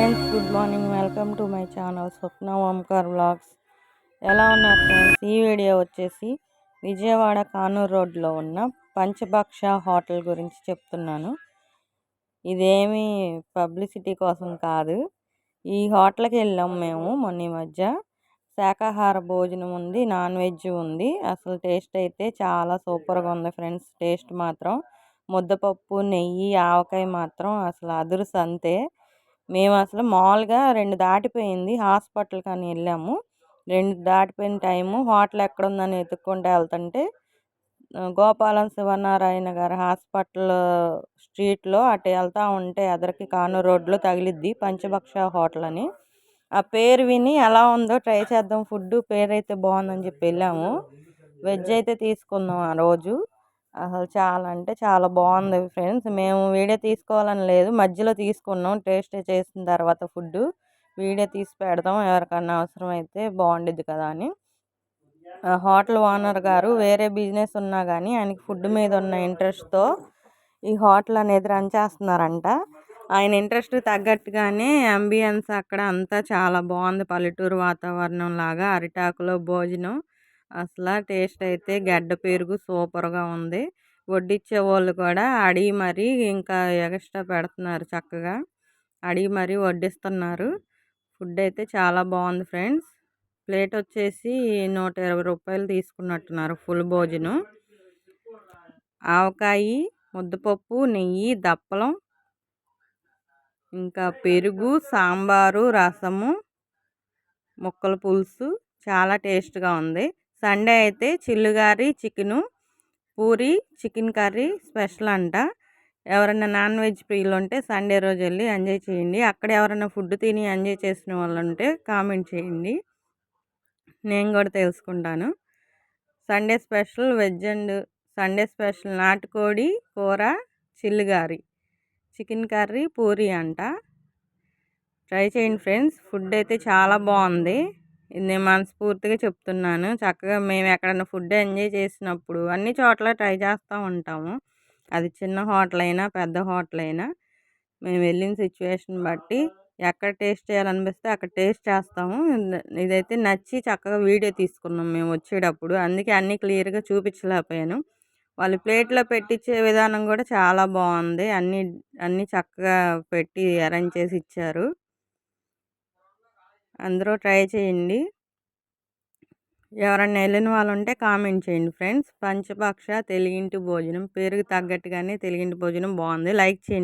Friends, good morning. Welcome to my channel Swapna Omkar vlogs. ఎలా ఉన్నారు friends? ఈ video వచ్చేసి విజయవాడ కానూరు రోడ్లో ఉన్న పంచభక్ష హోటల్ గురించి చెప్తున్నాను. ఇదేమీ పబ్లిసిటీ కోసం కాదు. ఈ హోటల్కి వెళ్ళాం మేము మొన్న ఈ మధ్య. శాకాహార భోజనం ఉంది, నాన్ వెజ్ ఉంది. అసలు టేస్ట్ అయితే చాలా సూపర్గా ఉంది ఫ్రెండ్స్. టేస్ట్ మాత్రం ముద్దపప్పు, నెయ్యి, ఆవకాయ మాత్రం అసలు అదుర్స్ అంతే. మేము అసలు మామూలుగా 2 దాటిపోయింది, హాస్పిటల్ కానీ వెళ్ళాము. 2 దాటిపోయిన టైము హోటల్ ఎక్కడుందని వెతుక్కుంటూ వెళ్తుంటే గోపాలం శివనారాయణ గారి హాస్పిటల్ స్ట్రీట్లో అటు వెళ్తూ ఉంటే ఎదరికి కానూరు రోడ్లో తగిలిద్ది పంచభక్ష హోటల్ అని. ఆ పేరు విని ఎలా ఉందో ట్రై చేద్దాం, ఫుడ్ పేరు అయితే బాగుందని చెప్పి వెళ్ళాము. వెజ్ అయితే తీసుకున్నాం ఆ రోజు. అసలు చాలా అంటే చాలా బాగుంది ఫ్రెండ్స్. మేము వీడియో తీసుకోవాలని లేదు, మధ్యలో తీసుకున్నాం. టేస్ట్ చేసిన తర్వాత ఫుడ్ వీడియో తీసి పెడదాం, ఎవరికన్నా అవసరం అయితే బాగుండిద్ది కదా అని. హోటల్ ఓనర్ గారు వేరే బిజినెస్ ఉన్నా కానీ ఆయనకి ఫుడ్ మీద ఉన్న ఇంట్రెస్ట్తో ఈ హోటల్ అనేది రన్ చేస్తున్నారంట. ఆయన ఇంట్రెస్ట్ తగ్గట్టుగానే అంబియన్స్ అక్కడ అంతా చాలా బాగుంది. పల్లెటూరు వాతావరణం లాగా అరిటాకులో భోజనం. అసలు టేస్ట్ అయితే గడ్డ పెరుగు సూపర్గా ఉంది. వడ్డిచ్చే వాళ్ళు కూడా అడిగి మరీ ఇంకా ఎక్స్ట్రా పెడుతున్నారు, చక్కగా అడిగి మరీ వడ్డిస్తున్నారు. ఫుడ్ అయితే చాలా బాగుంది ఫ్రెండ్స్. ప్లేట్ వచ్చేసి 120 రూపాయలు తీసుకున్నట్టున్నారు ఫుల్ భోజనం. ఆవకాయ, ముద్దపప్పు, నెయ్యి, దప్పలం, ఇంకా పెరుగు, సాంబారు, రసము, ముక్కల పులుసు చాలా టేస్ట్గా ఉంది. సండే అయితే చిల్లుగారి chicken, puri, chicken curry special అంట. ఎవరైనా నాన్ వెజ్ ప్రియులు ఉంటే సండే రోజు వెళ్ళి ఎంజాయ్ చేయండి. అక్కడ ఎవరైనా ఫుడ్ తిని ఎంజాయ్ చేసిన వాళ్ళు ఉంటే కామెంట్ చేయండి, నేను కూడా తెలుసుకుంటాను. Sunday special veg and Sunday special నాటుకోడి కూర, చిల్లుగారి, చికెన్ కర్రీ, పూరి అంట. ట్రై చేయండి ఫ్రెండ్స్. ఫుడ్ అయితే చాలా బాగుంది, ఇది నేను మనస్ఫూర్తిగా చెప్తున్నాను. చక్కగా మేము ఎక్కడన్నా ఫుడ్ ఎంజాయ్ చేసినప్పుడు అన్ని చోట్ల ట్రై చేస్తూ ఉంటాము. అది చిన్న హోటల్ అయినా పెద్ద హోటల్ అయినా మేము వెళ్ళిన సిచ్యువేషన్ బట్టి ఎక్కడ టేస్ట్ చేయాలనిపిస్తే అక్కడ టేస్ట్ చేస్తాము. ఇదైతే నచ్చి చక్కగా వీడియో తీసుకున్నాం మేము వచ్చేటప్పుడు, అందుకే అన్నీ క్లియర్గా చూపించలేకపోయాను. వాళ్ళు ప్లేట్లో పెట్టించే విధానం కూడా చాలా బాగుంది. అన్నీ చక్కగా పెట్టి అరేంజ్ చేసి ఇచ్చారు. అందరూ ట్రై చేయండి. ఎవరన్నా వెళ్ళిన వాళ్ళు ఉంటే కామెంట్ చేయండి ఫ్రెండ్స్. పంచభక్ష తెలుగింటి భోజనం పేరుకి తగ్గట్టుగానే తెలుగింటి భోజనం బాగుంది. లైక్ చేయండి.